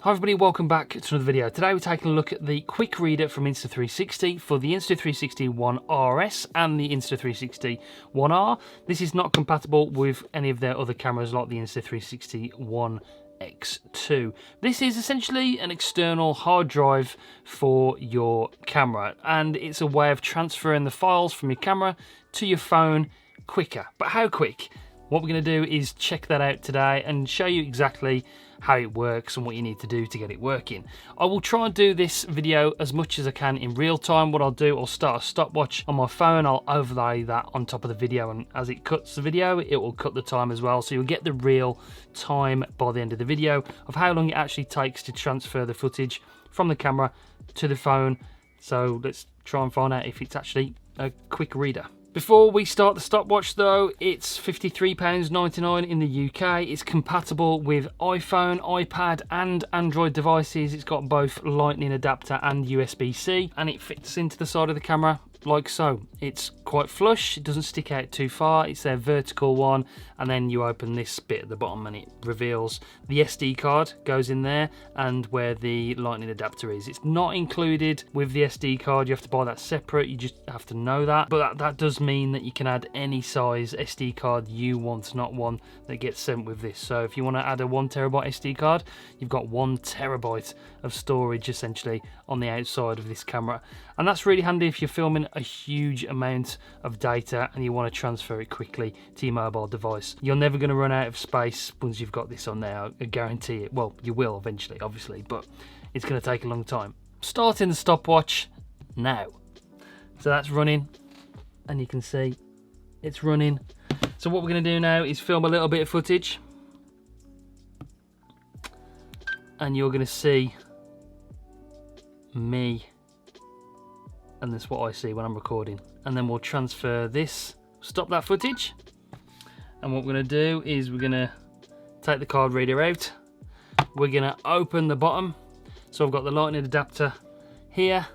Hi everybody, welcome back to another video. Today we're taking a look at the quick reader from Insta360 for the Insta360 One RS and the Insta360 One R. This is not compatible with any of their other cameras like the Insta360 One X2. This is essentially an external hard drive for your camera, and it's a way of transferring the files from your camera to your phone quicker. But how quick? What we're going to do is check that out today and show you exactly how it works and what you need to do to get it working. I will try and do this video as much as I can in real time. What I'll do, I'll start a stopwatch on my phone, I'll overlay that on top of the video, and as it cuts the video, it will cut the time as well. So you'll get the real time by the end of the video of how long it actually takes to transfer the footage from the camera to the phone. So let's try and find out if it's actually a quick reader. Before we start the stopwatch though, it's £53.99 in the UK. It's compatible with iPhone, iPad and Android devices. It's got both Lightning adapter and USB-C, and it fits into the side of the camera like so. It's quite flush, it doesn't stick out too far. It's their vertical one, and then you open this bit at the bottom and it reveals the SD card goes in there and where the Lightning adapter is. It's not included with the SD card, you have to buy that separate, you just have to know that. But that does mean that you can add any size SD card you want, not one that gets sent with this. So if you want to add a 1TB SD card, you've got 1TB of storage essentially on the outside of this camera, and that's really handy if you're filming a huge amount of data and you want to transfer it quickly to your mobile device. You're never going to run out of space once you've got this on there, I guarantee it. Well, you will eventually obviously, but it's going to take a long time. Starting the stopwatch now. So that's running, and you can see it's running. So what we're going to do now is film a little bit of footage, and you're going to see me, and that's what I see when I'm recording. And then we'll transfer this, stop that footage, and what we're going to do is we're going to take the card reader out. We're going to open the bottom, so I've got the Lightning adapter here.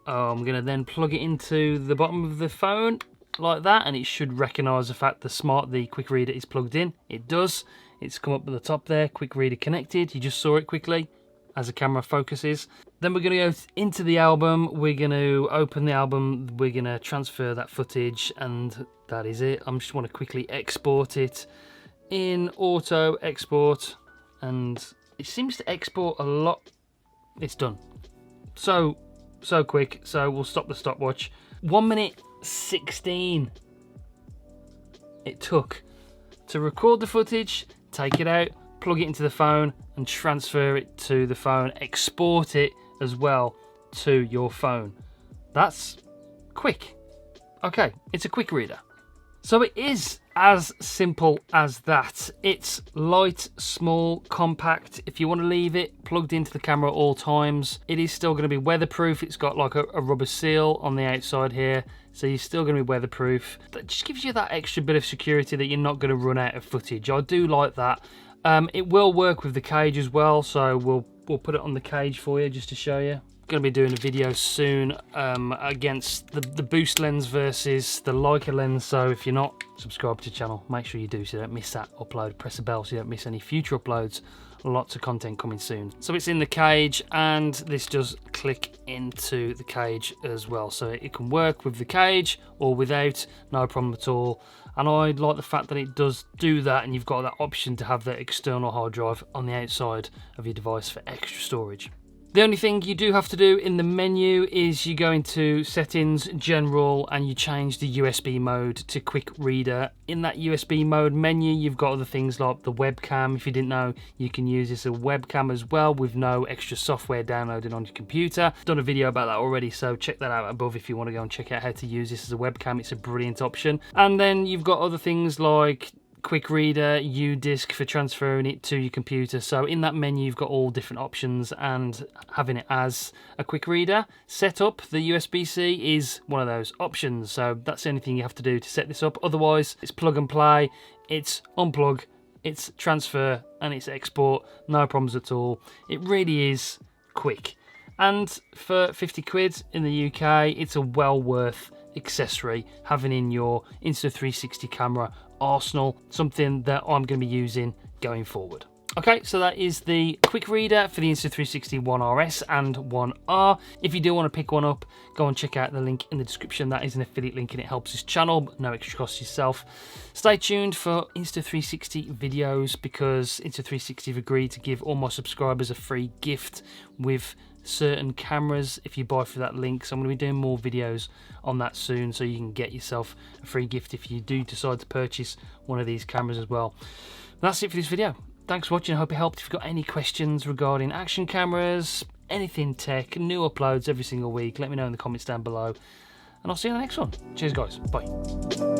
I'm going to then plug it into the bottom of the phone like that, and it should recognise the fact the quick reader is plugged in. It does. It's come up at the top there, quick reader connected. You just saw it quickly as the camera focuses. Then we're going to go into the album, we're going to open the album, we're going to transfer that footage, and that is it. I just want to quickly export it in auto export, and it seems to export a lot. It's done. So quick. So we'll stop the stopwatch. 1 minute 16 it took to record the footage, take it out, plug it into the phone and transfer it to the phone, export it as well to your phone. That's quick. Okay, it's a quick reader. So it is as simple as that. It's light, small, compact. If you want to leave it plugged into the camera at all times, it is still going to be weatherproof. It's got like a rubber seal on the outside here, so you're still going to be weatherproof. That just gives you that extra bit of security that you're not going to run out of footage. I do like that. It will work with the cage as well, so we'll put it on the cage for you just to show you. Going to be doing a video soon against the boost lens versus the Leica lens, so if you're not subscribed to the channel, make sure you do so you don't miss that upload. Press the bell so you don't miss any future uploads. Lots of content coming soon. So it's in the cage, and this does click into the cage as well, so it can work with the cage or without, no problem at all. And I like the fact that it does do that, and you've got that option to have that external hard drive on the outside of your device for extra storage. The only thing you do have to do in the menu is you go into settings, general, and you change the USB mode to quick reader. In that USB mode menu, you've got other things like the webcam. If you didn't know, you can use this as a webcam as well with no extra software downloaded on your computer. I've done a video about that already, so check that out above if you want to go and check out how to use this as a webcam. It's a brilliant option. And then you've got other things like quick reader, U-disk for transferring it to your computer. So in that menu you've got all different options, and having it as a quick reader setup, the USB-C is one of those options. So that's the only thing you have to do to set this up. Otherwise it's plug and play, it's unplug, it's transfer, and it's export. No problems at all. It really is quick, and for 50 quid in the UK it's a well worth accessory having in your Insta360 camera arsenal, something that I'm going to be using going forward. Okay, so that is the quick reader for the Insta360 1RS and 1R. If you do want to pick one up, go and check out the link in the description. That is an affiliate link and it helps this channel, but no extra cost yourself. Stay tuned for Insta360 videos because Insta360 have agreed to give all my subscribers a free gift with certain cameras if you buy through that link. So I'm going to be doing more videos on that soon, so you can get yourself a free gift if you do decide to purchase one of these cameras as well. That's it for this video. Thanks for watching. I hope it helped. If you've got any questions regarding action cameras, anything tech, new uploads every single week, let me know in the comments down below. And I'll see you in the next one. Cheers, guys. Bye.